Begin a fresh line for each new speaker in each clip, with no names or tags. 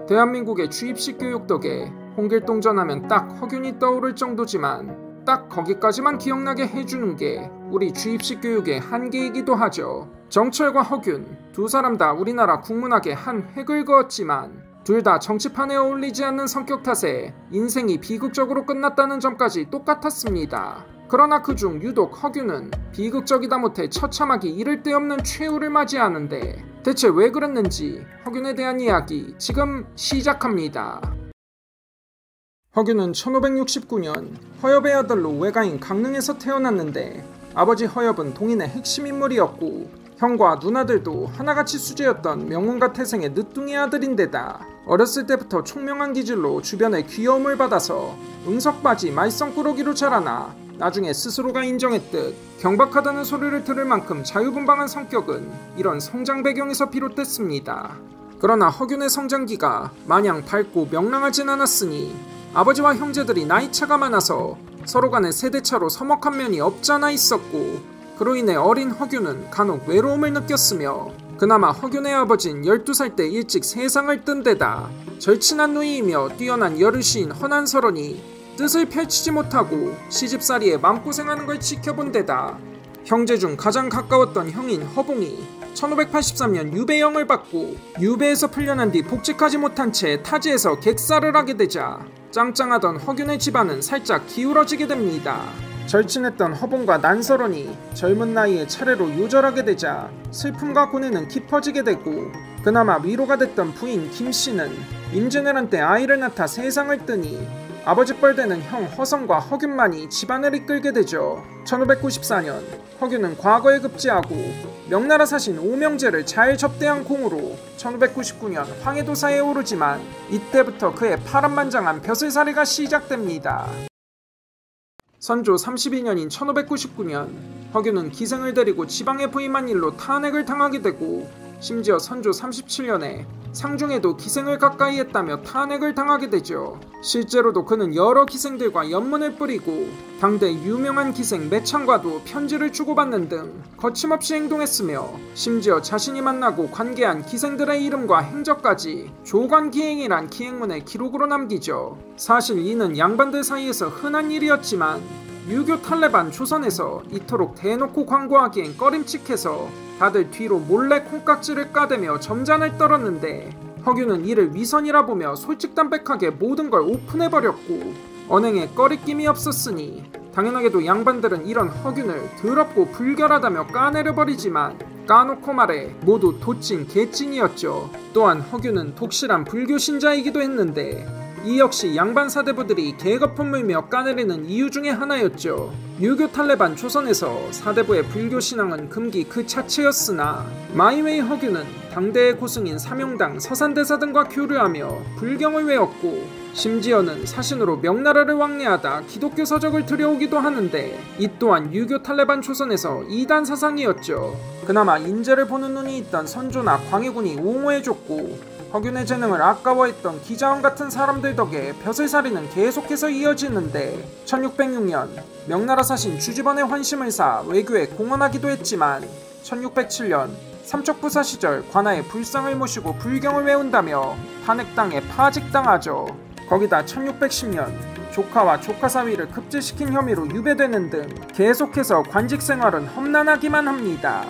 대한민국의 주입식 교육 덕에 홍길동전 하면 딱 허균이 떠오를 정도지만 딱 거기까지만 기억나게 해주는 게 우리 주입식 교육의 한계이기도 하죠. 정철과 허균 두 사람 다 우리나라 국문학의 한 획을 그었지만 둘 다 정치판에 어울리지 않는 성격 탓에 인생이 비극적으로 끝났다는 점까지 똑같았습니다. 그러나 그중 유독 허균은 비극적이다 못해 처참하기 이를 데 없는 최후를 맞이하는데 대체 왜 그랬는지 허균에 대한 이야기 지금 시작합니다. 허균은 1569년 허엽의 아들로 외가인 강릉에서 태어났는데 아버지 허엽은 동인의 핵심 인물이었고 형과 누나들도 하나같이 수재였던 명운과 태생의 늦둥이 아들인데다 어렸을 때부터 총명한 기질로 주변의 귀여움을 받아서 응석바지 말썽꾸러기로 자라나 나중에 스스로가 인정했듯 경박하다는 소리를 들을 만큼 자유분방한 성격은 이런 성장 배경에서 비롯됐습니다. 그러나 허균의 성장기가 마냥 밝고 명랑하진 않았으니 아버지와 형제들이 나이차가 많아서 서로 간의 세대차로 서먹한 면이 없잖아 있었고 그로 인해 어린 허균은 간혹 외로움을 느꼈으며 그나마 허균의 아버진 12살 때 일찍 세상을 뜬 데다 절친한 누이이며 뛰어난 여르시인 허난설원이 뜻을 펼치지 못하고 시집살이에 마음고생하는 걸 지켜본 데다 형제 중 가장 가까웠던 형인 허봉이 1583년 유배형을 받고 유배에서 풀려난 뒤 복직하지 못한 채 타지에서 객사를 하게 되자 짱짱하던 허균의 집안은 살짝 기울어지게 됩니다. 절친했던 허봉과 난설원이 젊은 나이에 차례로 요절하게 되자 슬픔과 고뇌는 깊어지게 되고 그나마 위로가 됐던 부인 김씨는 임진왜란 때 아이를 낳다 세상을 뜨니 아버지 뻘되는 형 허성과 허균만이 집안을 이끌게 되죠. 1594년 허균은 과거에 급제하고 명나라 사신 오명제를 잘 접대한 공으로 1599년 황해도사에 오르지만 이때부터 그의 파란만장한 벼슬살이가 시작됩니다. 선조 32년인 1599년 허균은 기생을 데리고 지방에 부임한 일로 탄핵을 당하게 되고 심지어 선조 37년에 상중에도 기생을 가까이 했다며 탄핵을 당하게 되죠. 실제로도 그는 여러 기생들과 연문을 뿌리고 당대 유명한 기생 매창과도 편지를 주고받는 등 거침없이 행동했으며 심지어 자신이 만나고 관계한 기생들의 이름과 행적까지 조관기행이란 기행문에 기록으로 남기죠. 사실 이는 양반들 사이에서 흔한 일이었지만 유교 탈레반 조선에서 이토록 대놓고 광고하기엔 꺼림칙해서 다들 뒤로 몰래 콩깍지를 까대며 점잔을 떨었는데 허균은 이를 위선이라 보며 솔직담백하게 모든 걸 오픈해버렸고 언행에 꺼리낌이 없었으니 당연하게도 양반들은 이런 허균을 더럽고 불결하다며 까내려버리지만 까놓고 말해 모두 도찐 개찐이었죠. 또한 허균은 독실한 불교 신자이기도 했는데 이 역시 양반 사대부들이 계거품 물며 까내리는 이유 중에 하나였죠. 유교 탈레반 조선에서 사대부의 불교 신앙은 금기 그 자체였으나 마이웨이 허균은 당대의 고승인 사명당 서산대사 등과 교류하며 불경을 외웠고 심지어는 사신으로 명나라를 왕래하다 기독교 서적을 들여오기도 하는데 이 또한 유교 탈레반 조선에서 이단 사상이었죠. 그나마 인재를 보는 눈이 있던 선조나 광해군이 옹호해줬고 허균의 재능을 아까워했던 기자원 같은 사람들 덕에 벼슬살이는 계속해서 이어지는데 1606년 명나라 사신 주지번의 환심을 사 외교에 공헌하기도 했지만 1607년 삼척부사 시절 관아의 불상을 모시고 불경을 외운다며 탄핵당해 파직당하죠. 거기다 1610년 조카와 조카 사위를 급제시킨 혐의로 유배되는 등 계속해서 관직 생활은 험난하기만 합니다.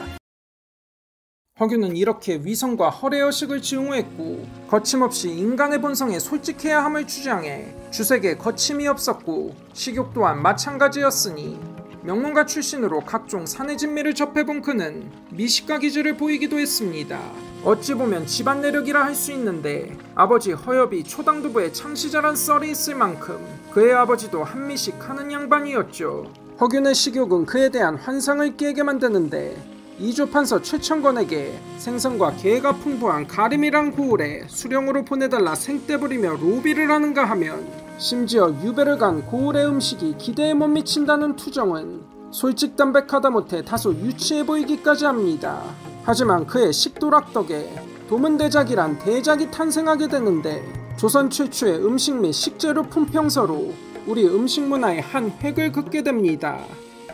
허균은 이렇게 위선과 허례허식을 증오했고 거침없이 인간의 본성에 솔직해야 함을 주장해 주색에 거침이 없었고 식욕 또한 마찬가지였으니 명문가 출신으로 각종 사내 진미를 접해본 그는 미식가 기질을 보이기도 했습니다. 어찌 보면 집안 내력이라 할 수 있는데 아버지 허엽이 초당두부의 창시자란 썰이 있을 만큼 그의 아버지도 한미식 하는 양반이었죠. 허균의 식욕은 그에 대한 환상을 깨게 만드는데 이조판서 최천권에게 생선과 게가 풍부한 가림이란 고을에 수령으로 보내달라 생떼 부리며 로비를 하는가 하면 심지어 유배를 간 고을의 음식이 기대에 못 미친다는 투정은 솔직담백하다 못해 다소 유치해 보이기까지 합니다. 하지만 그의 식도락 덕에 도문대작이란 대작이 탄생하게 되는데 조선 최초의 음식 및 식재료 품평서로 우리 음식 문화의 한 획을 긋게 됩니다.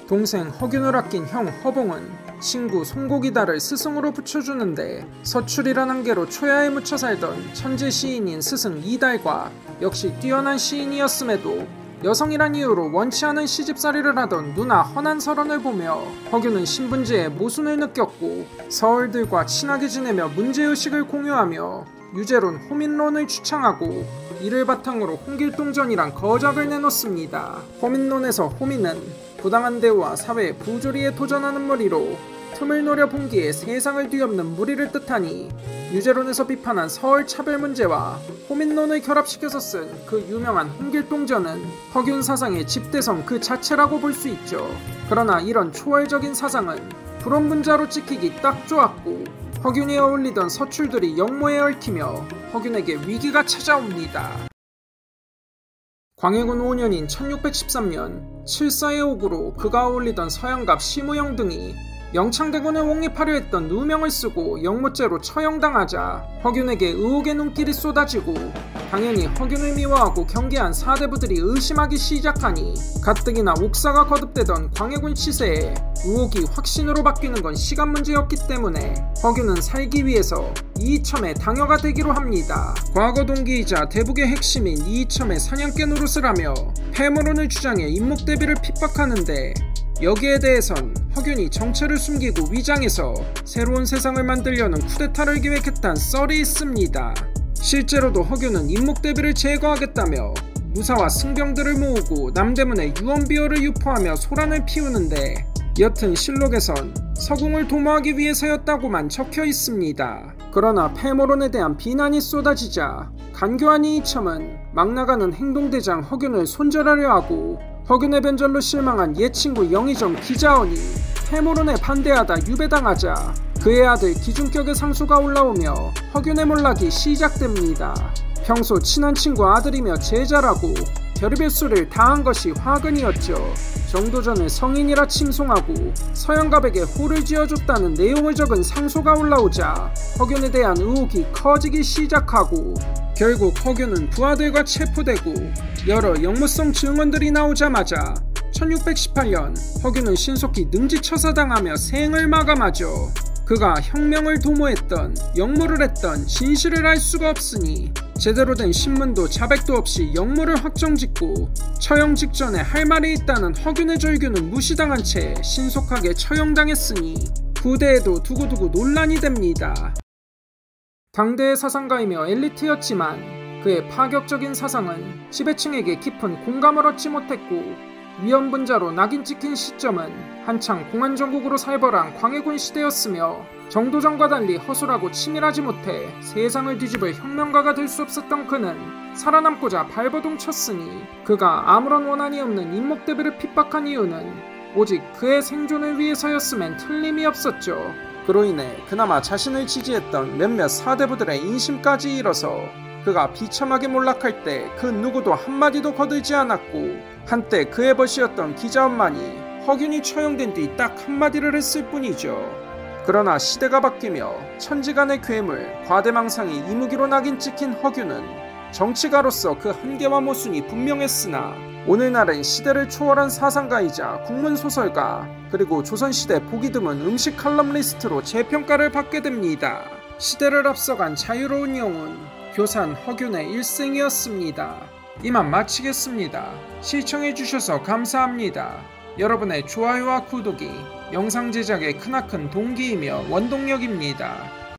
동생 허균을 아낀 형 허봉은 친구 송곡이다를 스승으로 붙여주는데 서출이란 한계로 초야에 묻혀 살던 천재 시인인 스승 이달과 역시 뛰어난 시인이었음에도 여성이란 이유로 원치 않은 시집살이를 하던 누나 허난설원을 보며 허균은 신분지에 모순을 느꼈고 서얼들과 친하게 지내며 문제의식을 공유하며 유제론 호민론을 주창하고 이를 바탕으로 홍길동전이란 거작을 내놓습니다. 호민론에서 호민은 부당한 대우와 사회의 부조리에 도전하는 무리로 틈을 노려 봉기에 세상을 뒤엎는 무리를 뜻하니 유제론에서 비판한 서울 차별 문제와 호민론을 결합시켜서 쓴 그 유명한 홍길동전은 허균 사상의 집대성 그 자체라고 볼 수 있죠. 그러나 이런 초월적인 사상은 불온분자로 찍히기 딱 좋았고 허균이 어울리던 서출들이 역모에 얽히며 허균에게 위기가 찾아옵니다. 광해군 5년인 1613년 칠사의 옥으로 그가 어울리던 서양갑 심우영 등이 영창대군을 옹립하려 했던 누명을 쓰고 영모죄로 처형당하자 허균에게 의혹의 눈길이 쏟아지고 당연히 허균을 미워하고 경계한 사대부들이 의심하기 시작하니 가뜩이나 옥사가 거듭되던 광해군 치세에 의혹이 확신으로 바뀌는 건 시간 문제였기 때문에 허균은 살기 위해서 이이첨의 당여가 되기로 합니다. 과거 동기이자 대북의 핵심인 이이첨의 사냥개 노릇을 하며 패모론을 주장해 임목대비를 핍박하는데 여기에 대해선 허균이 정체를 숨기고 위장해서 새로운 세상을 만들려는 쿠데타를 계획했다는 썰이 있습니다. 실제로도 허균은 임목대비를 제거하겠다며 무사와 승병들을 모으고 남대문에 유언비어를 유포하며 소란을 피우는데 여튼 실록에선 서궁을 도모하기 위해서였다고만 적혀 있습니다. 그러나 패모론에 대한 비난이 쏟아지자 간교한 이이첨은 막 나가는 행동대장 허균을 손절하려 하고 허균의 변절로 실망한 옛 친구 영의정 기자원이 패모론에 반대하다 유배당하자 그의 아들 기중격의 상소가 올라오며 허균의 몰락이 시작됩니다. 평소 친한 친구 아들이며 제자라고 별의별 수를 다한 것이 화근이었죠. 정도전을 성인이라 칭송하고 서양갑에게 호를 지어줬다는 내용을 적은 상소가 올라오자 허균에 대한 의혹이 커지기 시작하고 결국 허균은 부하들과 체포되고 여러 역무성 증언들이 나오자마자 1618년 허균은 신속히 능지처사당하며 생을 마감하죠. 그가 혁명을 도모했던 역무를 했던 진실을 알 수가 없으니 제대로 된 신문도 자백도 없이 역무를 확정짓고 처형 직전에 할 말이 있다는 허균의 절규는 무시당한 채 신속하게 처형당했으니 후대에도 두고두고 논란이 됩니다. 당대의 사상가이며 엘리트였지만 그의 파격적인 사상은 지배층에게 깊은 공감을 얻지 못했고 위험분자로 낙인 찍힌 시점은 한창 공안정국으로 살벌한 광해군 시대였으며 정도전과 달리 허술하고 치밀하지 못해 세상을 뒤집을 혁명가가 될 수 없었던 그는 살아남고자 발버둥 쳤으니 그가 아무런 원한이 없는 임목대비를 핍박한 이유는 오직 그의 생존을 위해서였음엔 틀림이 없었죠. 그로 인해 그나마 자신을 지지했던 몇몇 사대부들의 인심까지 잃어서 그가 비참하게 몰락할 때 그 누구도 한마디도 거들지 않았고 한때 그의 벗이었던 기자원만이 허균이 처형된 뒤 딱 한마디를 했을 뿐이죠. 그러나 시대가 바뀌며 천지간의 괴물, 과대망상이 이무기로 낙인 찍힌 허균은 정치가로서 그 한계와 모순이 분명했으나 오늘날은 시대를 초월한 사상가이자 국문소설가 그리고 조선시대 보기 드문 음식 칼럼니스트로 재평가를 받게 됩니다. 시대를 앞서간 자유로운 영혼 교산 허균의 일생이었습니다. 이만 마치겠습니다. 시청해주셔서 감사합니다. 여러분의 좋아요와 구독이 영상 제작의 크나큰 동기이며 원동력입니다.